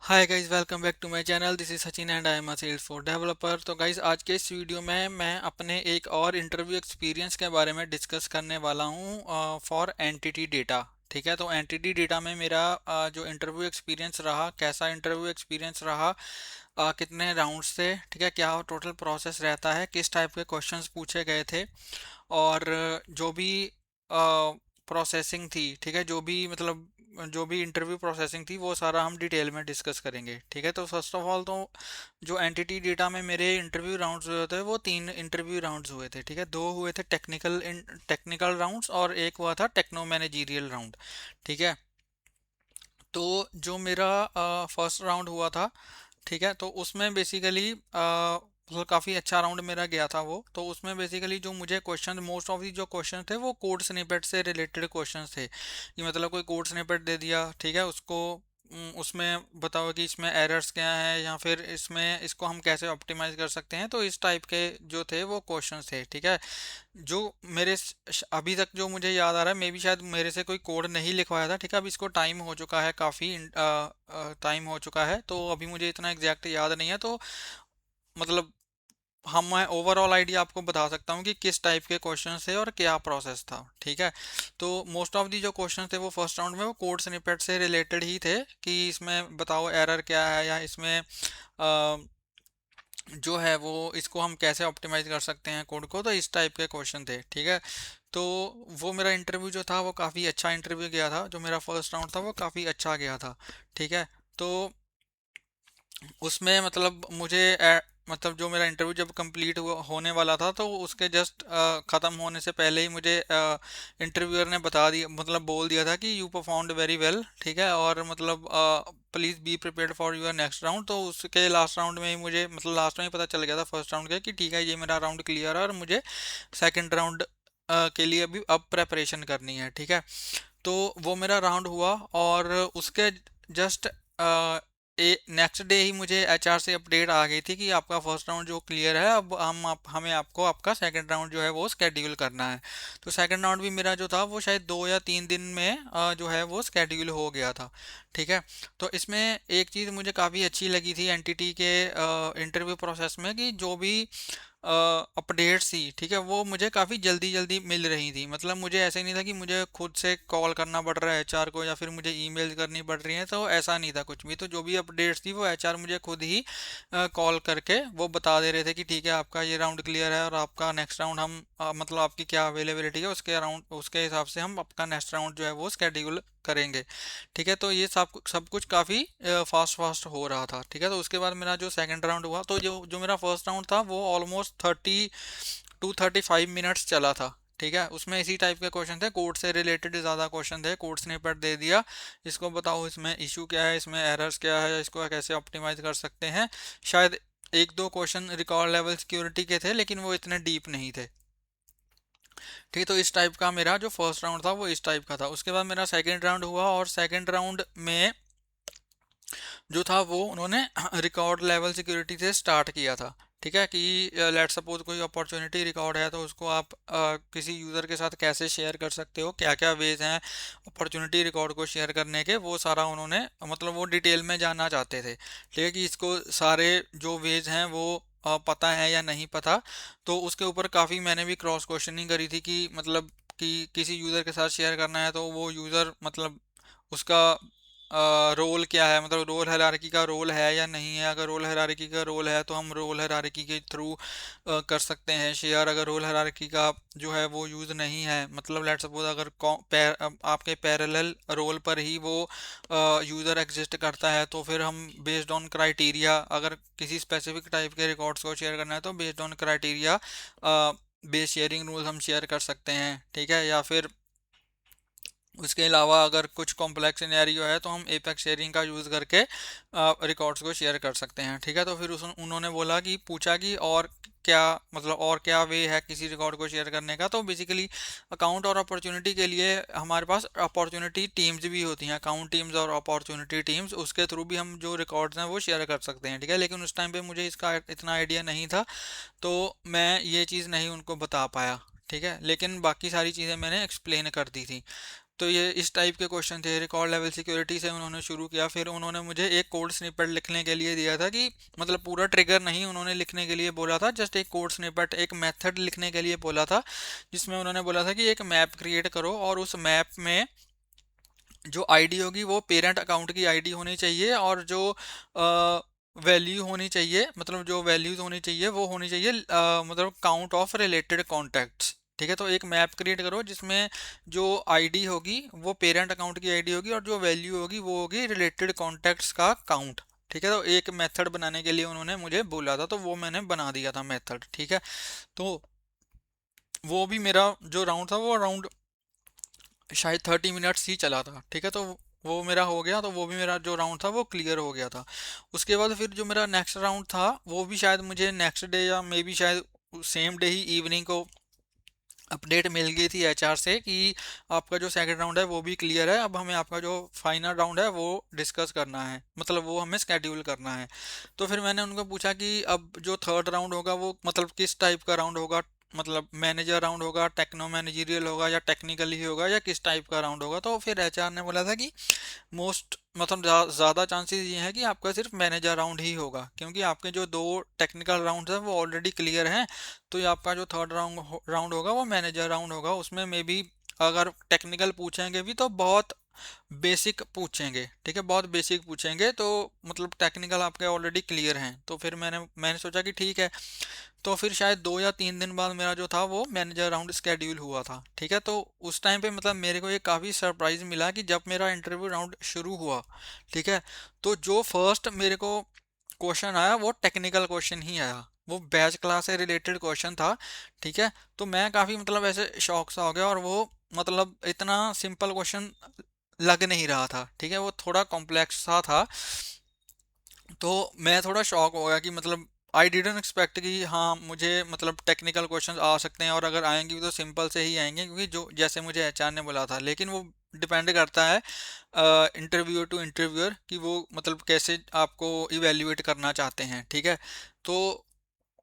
Hi guys, welcome back to my channel. This is Sachin and I am a Salesforce developer. तो guys, आज के इस video में मैं अपने एक और इंटरव्यू एक्सपीरियंस के बारे में डिस्कस करने वाला हूँ फॉर एंटिटी डेटा। ठीक है, तो एंटिटी डेटा में मेरा जो इंटरव्यू एक्सपीरियंस रहा, कैसा इंटरव्यू एक्सपीरियंस रहा, कितने राउंड्स थे, ठीक है, क्या टोटल प्रोसेस रहता है, किस टाइप के क्वेश्चंस पूछे गए थे, और जो भी प्रोसेसिंग थी, ठीक है, जो भी मतलब जो भी इंटरव्यू प्रोसेसिंग थी वो सारा हम डिटेल में डिस्कस करेंगे। ठीक है, तो फर्स्ट ऑफ ऑल तो जो एंटिटी डेटा में मेरे इंटरव्यू राउंड्स हुए थे वो 3 इंटरव्यू राउंड्स हुए थे। ठीक है, 2 हुए थे टेक्निकल राउंड्स और एक हुआ था टेक्नो मैनेजीरियल राउंड। ठीक है, तो जो मेरा फर्स्ट राउंड हुआ था, ठीक है, तो उसमें बेसिकली मतलब काफ़ी अच्छा राउंड मेरा गया था वो। तो उसमें बेसिकली जो मुझे क्वेश्चन, मोस्ट ऑफ दी जो क्वेश्चन थे वो कोड स्निपेट से रिलेटेड क्वेश्चन थे, कि मतलब कोई कोड स्निपेट दे दिया, ठीक है, उसको उसमें बताओ कि इसमें एरर्स क्या है, या फिर इसमें इसको हम कैसे ऑप्टिमाइज कर सकते हैं। तो इस टाइप के जो थे वो क्वेश्चंस थे। ठीक है, जो मेरे अभी तक जो मुझे याद आ रहा है, मे बी शायद मेरे से कोई कोड नहीं लिखवाया था। ठीक है, अब इसको टाइम हो चुका है, काफ़ी टाइम हो चुका है, तो अभी मुझे इतना एग्जैक्ट याद नहीं है। तो मतलब हम मैं ओवरऑल आइडिया आपको बता सकता हूँ कि किस टाइप के क्वेश्चन थे और क्या प्रोसेस था। ठीक है, तो मोस्ट ऑफ दी जो क्वेश्चन थे वो फर्स्ट राउंड में वो कोड स्निपेट से रिलेटेड ही थे, कि इसमें बताओ एरर क्या है, या इसमें जो है वो इसको हम कैसे ऑप्टिमाइज कर सकते हैं कोड को। तो इस टाइप के क्वेश्चन थे। ठीक है, तो वो मेरा इंटरव्यू जो था वो काफ़ी अच्छा इंटरव्यू गया था। जो मेरा फर्स्ट राउंड था वो काफ़ी अच्छा गया था। ठीक है, तो उसमें मतलब मुझे मतलब जो मेरा इंटरव्यू जब कंप्लीट हुआ होने वाला था, तो उसके जस्ट ख़त्म होने से पहले ही मुझे इंटरव्यूअर ने बता दिया, मतलब बोल दिया था कि यू परफॉर्म्ड वेरी वेल। ठीक है, और मतलब please be prepared for your next round. तो उसके लास्ट राउंड में ही मुझे, मतलब लास्ट में ही पता चल गया था फर्स्ट राउंड का, कि ठीक है, ये मेरा राउंड क्लियर है और मुझे सेकेंड राउंड के लिए अभी अब प्रेपरेशन करनी है। ठीक है, तो वो मेरा राउंड हुआ, और उसके जस्ट ए नेक्स्ट डे ही मुझे एचआर से अपडेट आ गई थी कि आपका फर्स्ट राउंड जो क्लियर है, अब हमें आपको आपका सेकंड राउंड जो है वो स्केड्यूल करना है। तो सेकंड राउंड भी मेरा जो था वो शायद 2 या 3 दिन में जो है वो स्केड्यूल हो गया था। ठीक है, तो इसमें एक चीज़ मुझे काफ़ी अच्छी लगी थी एनटीटी के इंटरव्यू प्रोसेस में, कि जो भी अपडेट्स थी, ठीक है, वो मुझे काफ़ी जल्दी जल्दी मिल रही थी। मतलब मुझे ऐसे नहीं था कि मुझे खुद से कॉल करना पड़ रहा है एचआर को, या फिर मुझे ईमेल करनी पड़ रही है, तो ऐसा नहीं था कुछ भी। तो जो भी अपडेट्स थी वो एचआर मुझे खुद ही कॉल करके वो बता दे रहे थे कि ठीक है, आपका ये राउंड क्लियर है, और आपका नेक्स्ट राउंड हम मतलब आपकी क्या अवेलेबिलिटी है उसके राउंड, उसके हिसाब से हम आपका नेक्स्ट राउंड जो है वो स्केड्यूल करेंगे। ठीक है, तो ये सब कुछ काफ़ी फास्ट फास्ट हो रहा था। ठीक है, तो उसके बाद मेरा जो सेकंड राउंड हुआ, तो जो जो मेरा फर्स्ट राउंड था वो ऑलमोस्ट 30 to 35 मिनट्स चला था। ठीक है, उसमें इसी टाइप के क्वेश्चन थे, कोड से रिलेटेड ज़्यादा क्वेश्चन थे। कोड स्निपेट दे दिया, इसको बताओ इसमें इशू क्या है, इसमें एरर्स क्या है, इसको कैसे ऑप्टिमाइज कर सकते हैं। शायद एक दो क्वेश्चन रिकॉर्ड लेवल सिक्योरिटी के थे, लेकिन वो इतने डीप नहीं थे। ठीक है, तो इस टाइप का मेरा जो फर्स्ट राउंड था वो इस टाइप का था। उसके बाद मेरा सेकंड राउंड हुआ, और सेकंड राउंड में जो था वो उन्होंने रिकॉर्ड लेवल सिक्योरिटी से स्टार्ट किया था। ठीक है, कि लेट सपोज कोई अपॉर्चुनिटी रिकॉर्ड है, तो उसको आप किसी यूज़र के साथ कैसे शेयर कर सकते हो, क्या क्या वेज हैं अपॉर्चुनिटी रिकॉर्ड को शेयर करने के, वो सारा उन्होंने मतलब वो डिटेल में जानना चाहते थे। ठीक है, कि इसको सारे जो वेज हैं वो पता है या नहीं पता। तो उसके ऊपर काफ़ी मैंने भी क्रॉस क्वेश्चनिंग करी थी, कि मतलब कि किसी यूज़र के साथ शेयर करना है, तो वो यूज़र मतलब उसका रोल क्या है, मतलब रोल हायरार्की का रोल है या नहीं है। अगर रोल हायरार्की का रोल है तो हम रोल हायरार्की के थ्रू कर सकते हैं शेयर। अगर रोल हायरार्की का जो है वो यूज़ नहीं है, मतलब लेट सपोज अगर आपके पैरेलल रोल पर ही वो यूज़र एग्जिस्ट करता है, तो फिर हम बेस्ड ऑन क्राइटेरिया, अगर किसी स्पेसिफिक टाइप के रिकॉर्ड्स को शेयर करना है तो based on criteria base sharing rules हम शेयर कर सकते हैं। ठीक है, या फिर उसके अलावा अगर कुछ कॉम्प्लेक्स सिनेरियो है तो हम एपेक्स शेयरिंग का यूज़ करके रिकॉर्ड्स को शेयर कर सकते हैं। ठीक है, तो फिर उन्होंने बोला कि पूछा कि और क्या, मतलब और क्या वे है किसी रिकॉर्ड को शेयर करने का। तो बेसिकली अकाउंट और अपॉर्चुनिटी के लिए हमारे पास अपॉर्चुनिटी टीम्स भी होती हैं, अकाउंट टीम्स और अपॉर्चुनिटी टीम्स, उसके थ्रू भी हम जो रिकॉर्ड्स हैं वो शेयर कर सकते हैं। ठीक है, लेकिन उस टाइम पे मुझे इसका इतना आइडिया नहीं था, तो मैं ये चीज़ नहीं उनको बता पाया। ठीक है, लेकिन बाकी सारी चीज़ें मैंने एक्सप्लेन कर दी थी। तो ये इस टाइप के क्वेश्चन थे, रिकॉर्ड लेवल सिक्योरिटी से उन्होंने शुरू किया। फिर उन्होंने मुझे एक कोड स्निपेट लिखने के लिए दिया था, कि मतलब पूरा ट्रिगर नहीं उन्होंने लिखने के लिए बोला था, जस्ट एक कोड स्निपेट, एक मेथड लिखने के लिए बोला था, जिसमें उन्होंने बोला था कि एक मैप क्रिएट करो और उस मैप में जो आईडी होगी वो पेरेंट अकाउंट की आईडी होनी चाहिए, और जो वैल्यू होनी चाहिए, मतलब जो वैल्यूज होनी चाहिए वो होनी चाहिए मतलब काउंट ऑफ रिलेटेड कॉन्टैक्ट्स। ठीक है, तो एक मैप क्रिएट करो जिसमें जो आईडी होगी वो पेरेंट अकाउंट की आईडी होगी, और जो वैल्यू होगी वो होगी रिलेटेड कॉन्टैक्ट्स का काउंट। ठीक है, तो एक मेथड बनाने के लिए उन्होंने मुझे बोला था, तो वो मैंने बना दिया था मेथड। ठीक है, तो वो भी मेरा जो राउंड था वो राउंड शायद 30 मिनट्स ही चला था। ठीक है, तो वो मेरा हो गया, तो वो भी मेरा जो राउंड था वो क्लियर हो गया था। उसके बाद फिर जो मेरा नेक्स्ट राउंड था वो भी शायद मुझे नेक्स्ट डे या मे बी शायद सेम डे ही इवनिंग को अपडेट मिल गई थी एचआर से, कि आपका जो सेकंड राउंड है वो भी क्लियर है, अब हमें आपका जो फाइनल राउंड है वो डिस्कस करना है, मतलब वो हमें स्केड्यूल करना है। तो फिर मैंने उनको पूछा कि अब जो थर्ड राउंड होगा वो मतलब किस टाइप का राउंड होगा, मतलब मैनेजर राउंड होगा, टेक्नो मैनेजरियल होगा, या टेक्निकल ही होगा, या किस टाइप का राउंड होगा। तो फिर एचआर ने बोला था कि मोस्ट मतलब ज़्यादा चांसेस ये हैं कि आपका सिर्फ मैनेजर राउंड ही होगा, क्योंकि आपके जो दो टेक्निकल राउंड हैं वो ऑलरेडी क्लियर हैं। तो ये आपका जो थर्ड राउंड होगा वो मैनेजर राउंड होगा, उसमें मे बी अगर टेक्निकल पूछेंगे भी तो बहुत बेसिक पूछेंगे। ठीक है, बहुत बेसिक पूछेंगे, तो मतलब टेक्निकल आपके ऑलरेडी क्लियर हैं। तो फिर मैंने सोचा कि ठीक है। तो फिर शायद 2 या 3 दिन बाद मेरा जो था वो मैनेजर राउंड स्केड्यूल हुआ था। ठीक है, तो उस टाइम पे मतलब मेरे को ये काफ़ी सरप्राइज मिला कि जब मेरा इंटरव्यू राउंड शुरू हुआ, ठीक है, तो जो फर्स्ट मेरे को क्वेश्चन आया वो टेक्निकल क्वेश्चन ही आया, वो बैच क्लास से रिलेटेड क्वेश्चन था। ठीक है, तो मैं काफ़ी मतलब ऐसे शॉक सा हो गया, और वो मतलब इतना सिंपल क्वेश्चन लग नहीं रहा था। ठीक है, वो थोड़ा कॉम्प्लेक्स सा था। तो मैं थोड़ा शॉक हो गया कि मतलब आई डिडंट एक्सपेक्ट कि हाँ मुझे मतलब टेक्निकल क्वेश्चंस आ सकते हैं, और अगर आएंगे भी तो सिंपल से ही आएंगे, क्योंकि जो जैसे मुझे एचआर ने बोला था। लेकिन वो डिपेंड करता है इंटरव्यूअर टू इंटरव्यूअर, कि वो मतलब कैसे आपको इवेल्युएट करना चाहते हैं। ठीक है, तो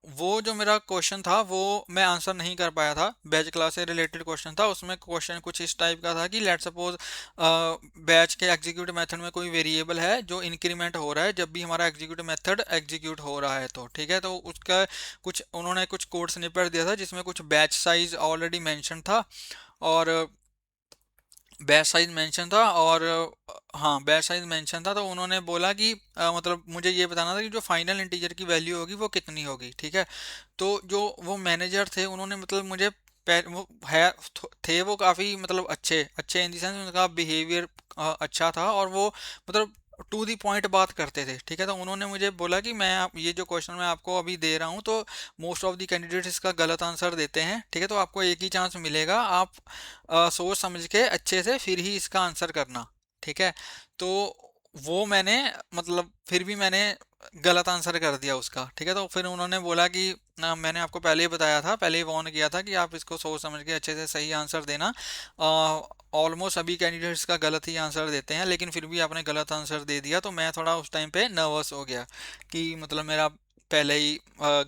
वो जो मेरा क्वेश्चन था वो मैं आंसर नहीं कर पाया था, बैच क्लास से रिलेटेड क्वेश्चन था। उसमें क्वेश्चन कुछ इस टाइप का था कि लेट सपोज बैच के एग्जीक्यूट मेथड में कोई वेरिएबल है जो इंक्रीमेंट हो रहा है जब भी हमारा एग्जीक्यूट मेथड एग्जीक्यूट हो रहा है। तो ठीक है, तो उसका कुछ उन्होंने कुछ कोड स्निपेट दिया था जिसमें कुछ बैच साइज ऑलरेडी मेंशन था, और बैच साइज मेंशन था, और हाँ बैच साइज मेंशन था। तो उन्होंने बोला कि मतलब मुझे ये बताना था कि जो फाइनल इंटीजर की वैल्यू होगी वो कितनी होगी। ठीक है, तो जो वो मैनेजर थे उन्होंने मतलब मुझे वो है थे वो काफ़ी मतलब अच्छे अच्छे इन दी सेंस उनका बिहेवियर अच्छा था, और वो मतलब टू दी पॉइंट बात करते थे। ठीक है, तो उन्होंने मुझे बोला कि मैं ये जो क्वेश्चन मैं आपको अभी दे रहा हूँ, तो मोस्ट ऑफ द कैंडिडेट्स इसका गलत आंसर देते हैं। ठीक है, तो आपको एक ही चांस मिलेगा, आप सोच समझ के अच्छे से फिर ही इसका आंसर करना। ठीक है, तो वो मैंने मतलब फिर भी मैंने गलत आंसर कर दिया उसका। ठीक है, तो फिर उन्होंने बोला कि मैंने आपको पहले ही बताया था, पहले ही वार्न किया था कि आप इसको सोच समझ के अच्छे से सही आंसर देना। ऑलमोस्ट सभी कैंडिडेट्स का गलत ही आंसर देते हैं, लेकिन फिर भी आपने गलत आंसर दे दिया। तो मैं थोड़ा उस टाइम पे नर्वस हो गया कि मतलब मेरा पहले ही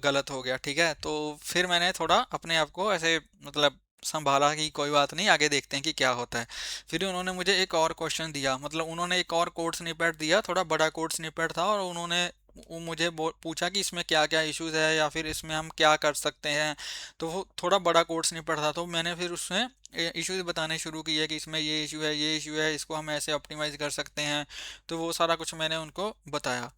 गलत हो गया। ठीक है, तो फिर मैंने थोड़ा अपने आप को ऐसे मतलब संभाला कि कोई बात नहीं, आगे देखते हैं कि क्या होता है। फिर उन्होंने मुझे एक और क्वेश्चन दिया, मतलब उन्होंने एक और कोड स्निपेट दिया, थोड़ा बड़ा कोड स्निपेट था, और उन्होंने वो मुझे पूछा कि इसमें क्या क्या इश्यूज है या फिर इसमें हम क्या कर सकते हैं। तो वो थोड़ा बड़ा कोड स्निपेट था, तो मैंने फिर उसमें इश्यूज बताने शुरू किए कि इसमें ये इशू है, ये इशू है, इसको हम ऐसे ऑप्टिमाइज कर सकते हैं। तो वो सारा कुछ मैंने उनको बताया।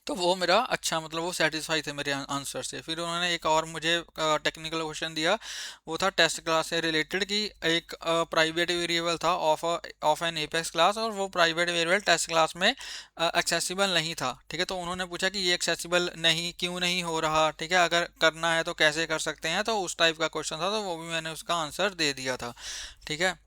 तो वो मेरा अच्छा मतलब वो सेटिस्फाई थे मेरे आंसर से। फिर उन्होंने एक और मुझे टेक्निकल क्वेश्चन दिया, वो था टेस्ट क्लास से रिलेटेड, कि एक प्राइवेट वेरिएबल था ऑफ एन एपेक्स क्लास, और वो प्राइवेट वेरिएबल टेस्ट क्लास में एक्सेसिबल नहीं था। ठीक है, तो उन्होंने पूछा कि ये एक्सेसिबल नहीं क्यों नहीं हो रहा। ठीक है, अगर करना है तो कैसे कर सकते हैं, तो उस टाइप का क्वेश्चन था, तो वो भी मैंने उसका आंसर दे दिया था। ठीक है,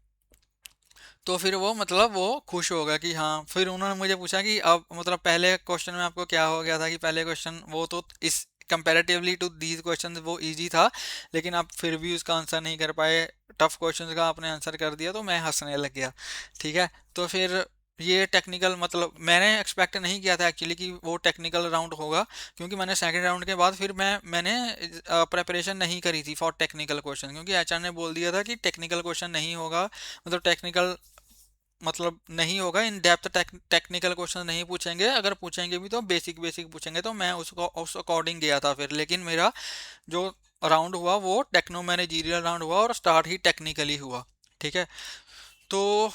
तो फिर वो मतलब वो खुश हो गया कि हाँ। फिर उन्होंने मुझे पूछा कि अब मतलब पहले क्वेश्चन में आपको क्या हो गया था, कि पहले क्वेश्चन वो तो इस कंपैरेटिवली टू दीज क्वेश्चन वो इजी था, लेकिन आप फिर भी उसका आंसर नहीं कर पाए, टफ क्वेश्चन का आपने आंसर कर दिया। तो मैं हंसने लग गया। ठीक है, तो फिर ये टेक्निकल मतलब मैंने एक्सपेक्ट नहीं किया था एक्चुअली कि वो टेक्निकल राउंड होगा, क्योंकि मैंने सेकंड राउंड के बाद फिर मैंने प्रेपरेशन नहीं करी थी फॉर टेक्निकल क्वेश्चन, क्योंकि एचआर ने बोल दिया था कि टेक्निकल क्वेश्चन नहीं होगा, मतलब टेक्निकल मतलब नहीं होगा, इन डेप्थ टेक्निकल क्वेश्चन नहीं पूछेंगे, अगर पूछेंगे भी तो बेसिक बेसिक पूछेंगे। तो मैं उसको उस अकॉर्डिंग गया था फिर, लेकिन मेरा जो राउंड हुआ वो टेक्नो मैनेजीरियल राउंड हुआ और स्टार्ट ही टेक्निकली हुआ। ठीक है, तो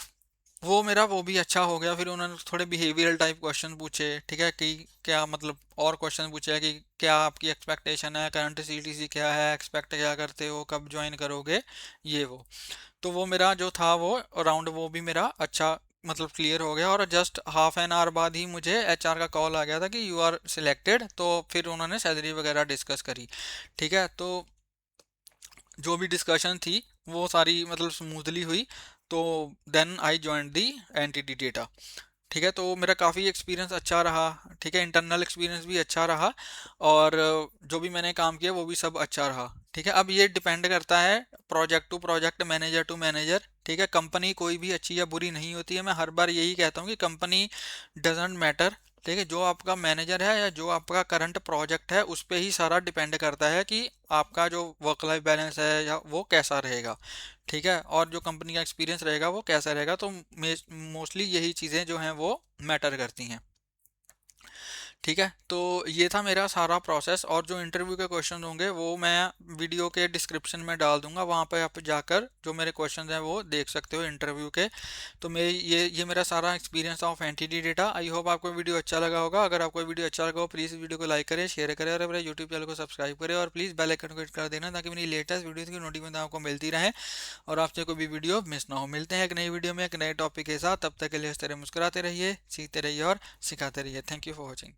वो मेरा वो भी अच्छा हो गया। फिर उन्होंने थोड़े बिहेवियरल टाइप क्वेश्चन पूछे, ठीक है, कि क्या मतलब और क्वेश्चन पूछे कि क्या आपकी एक्सपेक्टेशन है, करंट सीटीसी क्या है, एक्सपेक्ट क्या करते हो, कब ज्वाइन करोगे, ये वो। तो वो मेरा जो था वो राउंड वो भी मेरा अच्छा मतलब क्लियर हो गया, और जस्ट हाफ एन आवर बाद ही मुझे एचआर का कॉल आ गया था कि यू आर सिलेक्टेड। तो फिर उन्होंने सैलरी वगैरह डिस्कस करी। ठीक है, तो जो भी डिस्कशन थी वो सारी मतलब स्मूथली हुई। तो then I join the entity data. ठीक है, तो मेरा काफ़ी एक्सपीरियंस अच्छा रहा। ठीक है, इंटरनल एक्सपीरियंस भी अच्छा रहा, और जो भी मैंने काम किया वो भी सब अच्छा रहा। ठीक है, अब ये डिपेंड करता है project to project, manager to manager. ठीक है, कंपनी कोई भी अच्छी या बुरी नहीं होती है, मैं हर बार यही कहता हूँ कि कंपनी डजेंट मैटर। ठीक है, जो आपका मैनेजर है या जो आपका करंट प्रोजेक्ट है उस पे ही सारा डिपेंड करता है कि आपका जो वर्क लाइफ बैलेंस है या वो कैसा रहेगा। ठीक है, और जो कंपनी का एक्सपीरियंस रहेगा वो कैसा रहेगा। तो मोस्टली यही चीज़ें जो हैं वो मैटर करती हैं। ठीक है, तो ये था मेरा सारा प्रोसेस, और जो इंटरव्यू के क्वेश्चन होंगे वो मैं वीडियो के डिस्क्रिप्शन में डाल दूंगा, वहाँ पे आप जाकर जो मेरे क्वेश्चन हैं वो देख सकते हो इंटरव्यू के। तो मेरी ये मेरा सारा experience of entity data. I hope आपको वीडियो अच्छा लगा होगा। अगर आपको वीडियो अच्छा लगा हो प्लीज़ वीडियो को लाइक करें, शेयर करें, और मेरे यूट्यूब चैनल को सब्सक्राइब करें, और प्लीज़ बेल आइकन को हिट कर देना ताकि मेरी लेटेस्ट वीडियो की नोटिफिकेशन आपको मिलती रहे और आपसे कोई भी वीडियो मिस ना हो। मिलते हैं एक नई वीडियो में एक नए टॉपिक के साथ, तब तक के लिए इस तरह मुस्कुराते रहिए, सीखते रहिए और सिखाते रहिए। Thank you for watching.